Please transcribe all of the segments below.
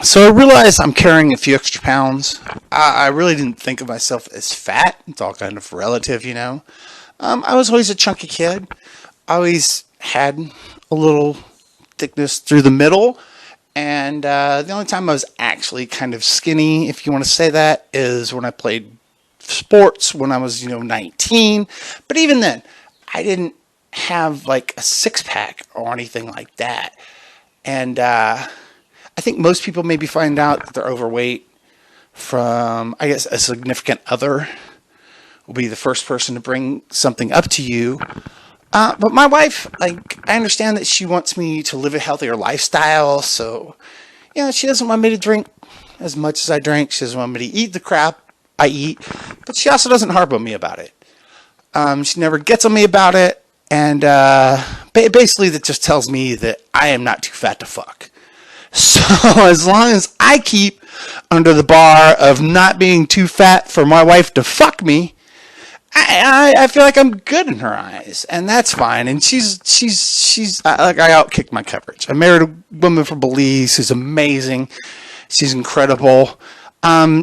So I realized I'm carrying a few extra pounds. I really didn't think of myself as fat. It's all kind of relative, you know. I was always a chunky kid. I always had a little thickness through the middle. And the only time I was actually kind of skinny, if you want to say that, is when I played sports when I was, 19. But even then, I didn't have like a six pack or anything like that. And I think most people maybe find out that they're overweight from, I guess, a significant other will be the first person to bring something up to you. But my wife, like, I understand that she wants me to live a healthier lifestyle. So, she doesn't want me to drink as much as I drink. She doesn't want me to eat the crap I eat. But she also doesn't harp on me about it. She never gets on me about it. And basically, that just tells me that I am not too fat to fuck. So as long as I keep under the bar of not being too fat for my wife to fuck me, I feel like I'm good in her eyes, and that's fine. And she's like, I outkicked my coverage. I married a woman from Belize who's amazing. She's incredible.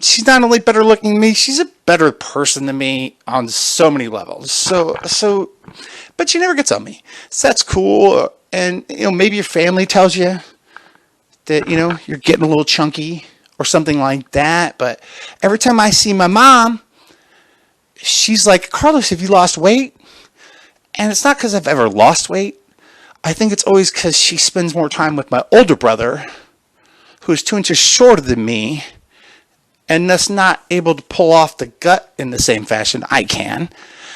She's not only better looking than me, she's a better person than me on so many levels. So, but she never gets on me. So that's cool. And maybe your family tells you that you're getting a little chunky or something like that. But every time I see my mom, she's like, Carlos, have you lost weight? And it's not because I've ever lost weight. I think it's always because she spends more time with my older brother, who is 2 inches shorter than me, and thus not able to pull off the gut in the same fashion I can.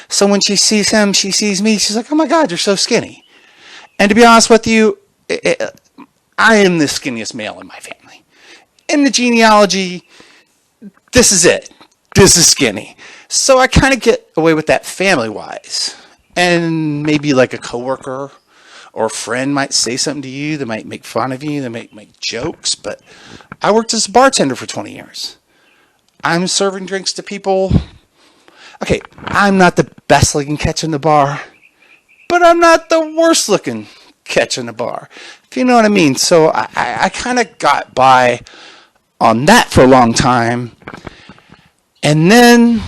So when she sees him, she sees me, she's like, oh my God, you're so skinny. And to be honest with you, I am the skinniest male in my family. In the genealogy, this is it. This is skinny. So I kind of get away with that family-wise. And maybe like a coworker or a friend might say something to you. They might make fun of you. They might make jokes. But I worked as a bartender for 20 years. I'm serving drinks to people. Okay, I'm not the best-looking catch in the bar. But I'm not the worst-looking catch in the bar. If you know what I mean. So I kind of got by on that for a long time. And then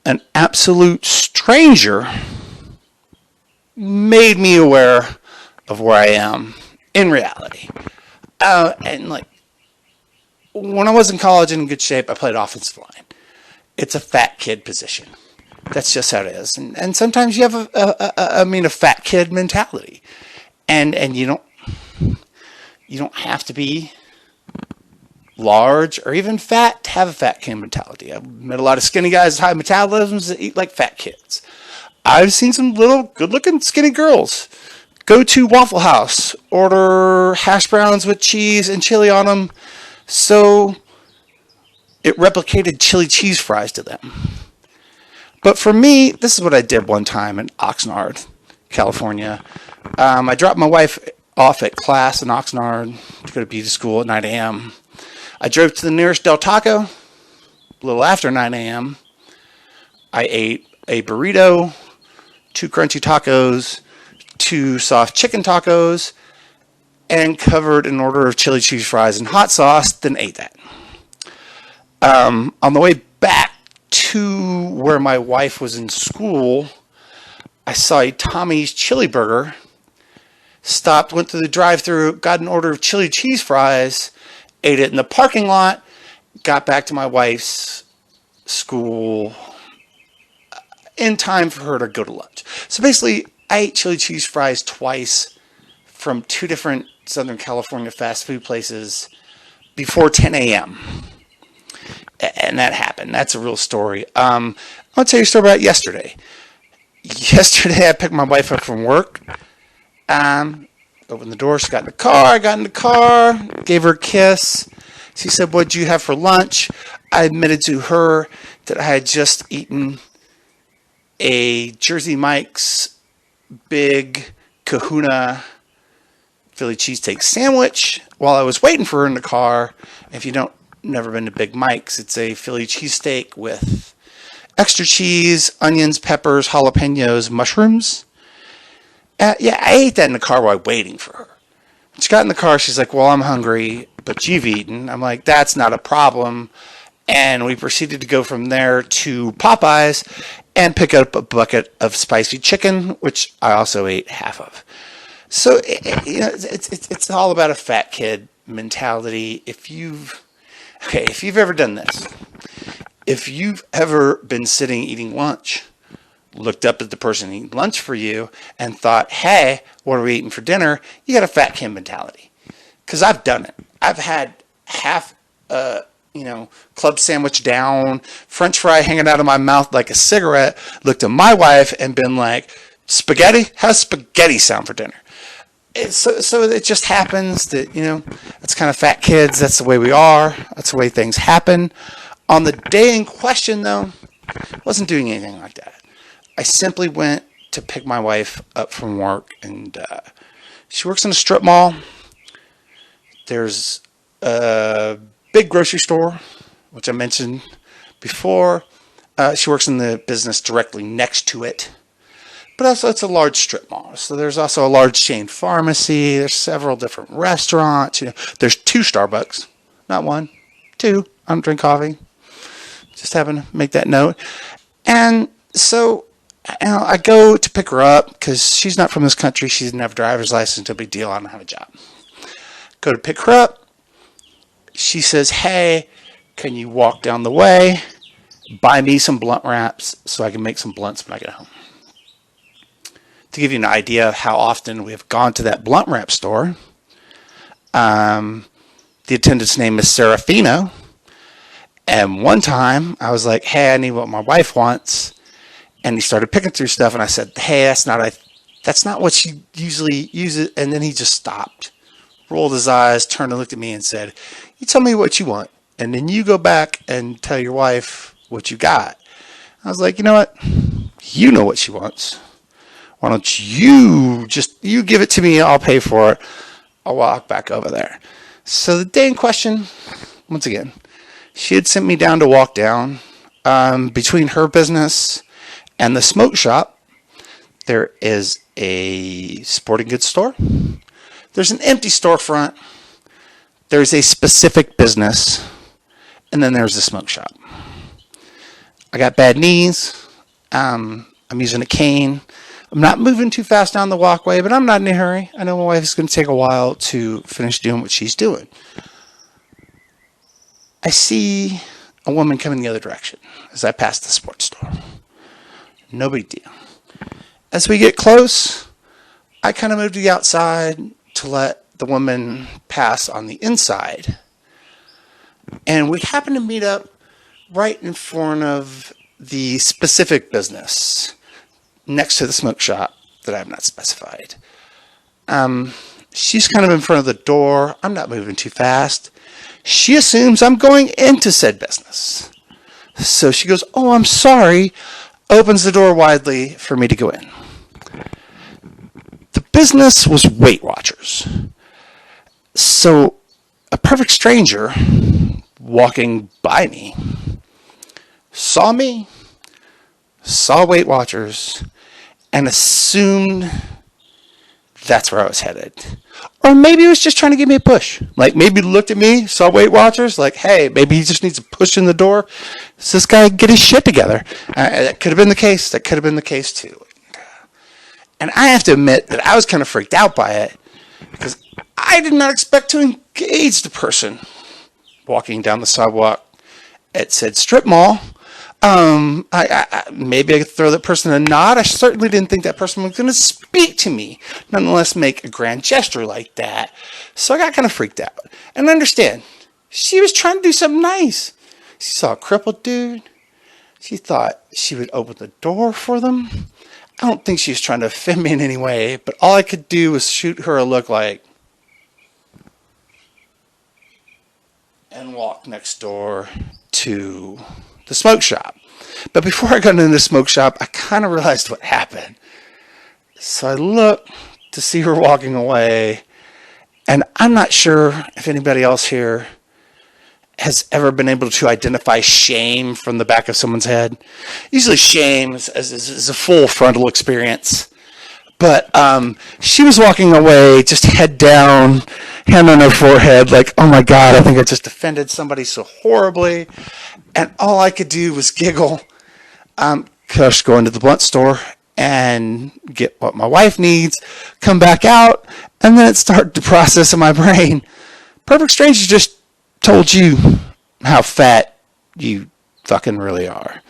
an absolute stranger made me aware of where I am in reality. And like, when I was in college and in good shape, I played offensive line. It's a fat kid position. That's just how it is. And sometimes you have a fat kid mentality. And you don't have to be large or even fat to have a fat kid mentality. I've met a lot of skinny guys with high metabolisms that eat like fat kids. I've seen some little good-looking skinny girls go to Waffle House, order hash browns with cheese and chili on them, so it replicated chili cheese fries to them. But for me, this is what I did one time in Oxnard, California. I dropped my wife off at class in Oxnard to go to beauty school at 9 a.m. I drove to the nearest Del Taco a little after 9 a.m. I ate a burrito, 2 crunchy tacos, 2 soft chicken tacos, and covered an order of chili cheese fries and hot sauce, then ate that. On the way back to where my wife was in school, I saw a Tommy's chili burger, stopped, went through the drive-thru, got an order of chili cheese fries, ate it in the parking lot, got back to my wife's school in time for her to go to lunch. So basically, I ate chili cheese fries twice from 2 different Southern California fast food places before 10 a.m. And that happened. That's a real story. I'll tell you a story about yesterday. Yesterday, I picked my wife up from work. Opened the door. She got in the car. I got in the car. Gave her a kiss. She said, "What did you have for lunch?" I admitted to her that I had just eaten a Jersey Mike's Big Kahuna Philly cheesesteak sandwich while I was waiting for her in the car. If you don't never been to Big Mike's, it's a Philly cheesesteak with extra cheese, onions, peppers, jalapenos, mushrooms. I ate that in the car while waiting for her. She got in the car. She's like, well, I'm hungry, but you've eaten. I'm like, that's not a problem. And we proceeded to go from there to Popeyes and pick up a bucket of spicy chicken, which I also ate half of. So it's all about a fat kid mentality. If you've ever done this, if you've ever been sitting eating lunch, looked up at the person eating lunch for you, and thought, "Hey, what are we eating for dinner?" You got a fat kid mentality. Because I've done it. I've had half club sandwich down, French fry hanging out of my mouth like a cigarette, looked at my wife and been like, spaghetti? How's spaghetti sound for dinner? So it just happens that, that's kind of fat kids. That's the way we are. That's the way things happen. On the day in question, though, I wasn't doing anything like that. I simply went to pick my wife up from work, and she works in a strip mall. There's a big grocery store, which I mentioned before. She works in the business directly next to it. But also it's a large strip mall. So there's also a large chain pharmacy. There's several different restaurants. There's 2 Starbucks. Not 1. 2. I don't drink coffee. Just having to make that note. And so I go to pick her up because she's not from this country. She doesn't have a driver's license. No big deal. I don't have a job. Go to pick her up. She says, hey, can you walk down the way, buy me some blunt wraps so I can make some blunts when I get home? To give you an idea of how often we have gone to that blunt wrap store, the attendant's name is Serafino. And one time I was like, hey, I need what my wife wants. And he started picking through stuff. And I said, hey, that's not what she usually uses. And then he just stopped, rolled his eyes, turned and looked at me and said, you tell me what you want, and then you go back and tell your wife what you got. I was like, you know what? You know what she wants. Why don't you give it to me, I'll pay for it. I'll walk back over there. So the day in question, once again, she had sent me down to walk down. Between her business and the smoke shop, there is a sporting goods store. There's an empty storefront. There's a specific business. And then there's the smoke shop. I got bad knees. I'm using a cane. I'm not moving too fast down the walkway, but I'm not in a hurry. I know my wife is going to take a while to finish doing what she's doing. I see a woman coming the other direction as I pass the sports store. No big deal. As we get close, I kind of move to the outside to let the woman pass on the inside. And we happen to meet up right in front of the specific business next to the smoke shop that I have not specified. She's kind of in front of the door. I'm not moving too fast. She assumes I'm going into said business. So she goes, oh, I'm sorry. Opens the door widely for me to go in. The business was Weight Watchers. So a perfect stranger walking by me saw me, saw Weight Watchers, and assumed that's where I was headed. Or maybe he was just trying to give me a push. Like maybe he looked at me, saw Weight Watchers, like, hey, maybe he just needs a push in the door. Does this guy get his shit together? That could have been the case. That could have been the case too. And I have to admit that I was kind of freaked out by it because I did not expect to engage the person walking down the sidewalk at said strip mall. Maybe I could throw that person a nod. I certainly didn't think that person was going to speak to me, nonetheless make a grand gesture like that. So I got kind of freaked out. And understand, she was trying to do something nice. She saw a crippled dude. She thought she would open the door for them. I don't think she was trying to offend me in any way, but all I could do was shoot her a look like, and walk next door to the smoke shop. But before I got into the smoke shop, I kind of realized what happened. So I looked to see her walking away, and I'm not sure if anybody else here has ever been able to identify shame from the back of someone's head. Usually shame is a full frontal experience. But she was walking away, just head down, hand on her forehead, like, oh my God, I think I just offended somebody so horribly. And all I could do was giggle. Just go into the blunt store and get what my wife needs, come back out, and then it started to process in my brain. Perfect Stranger just told you how fat you fucking really are.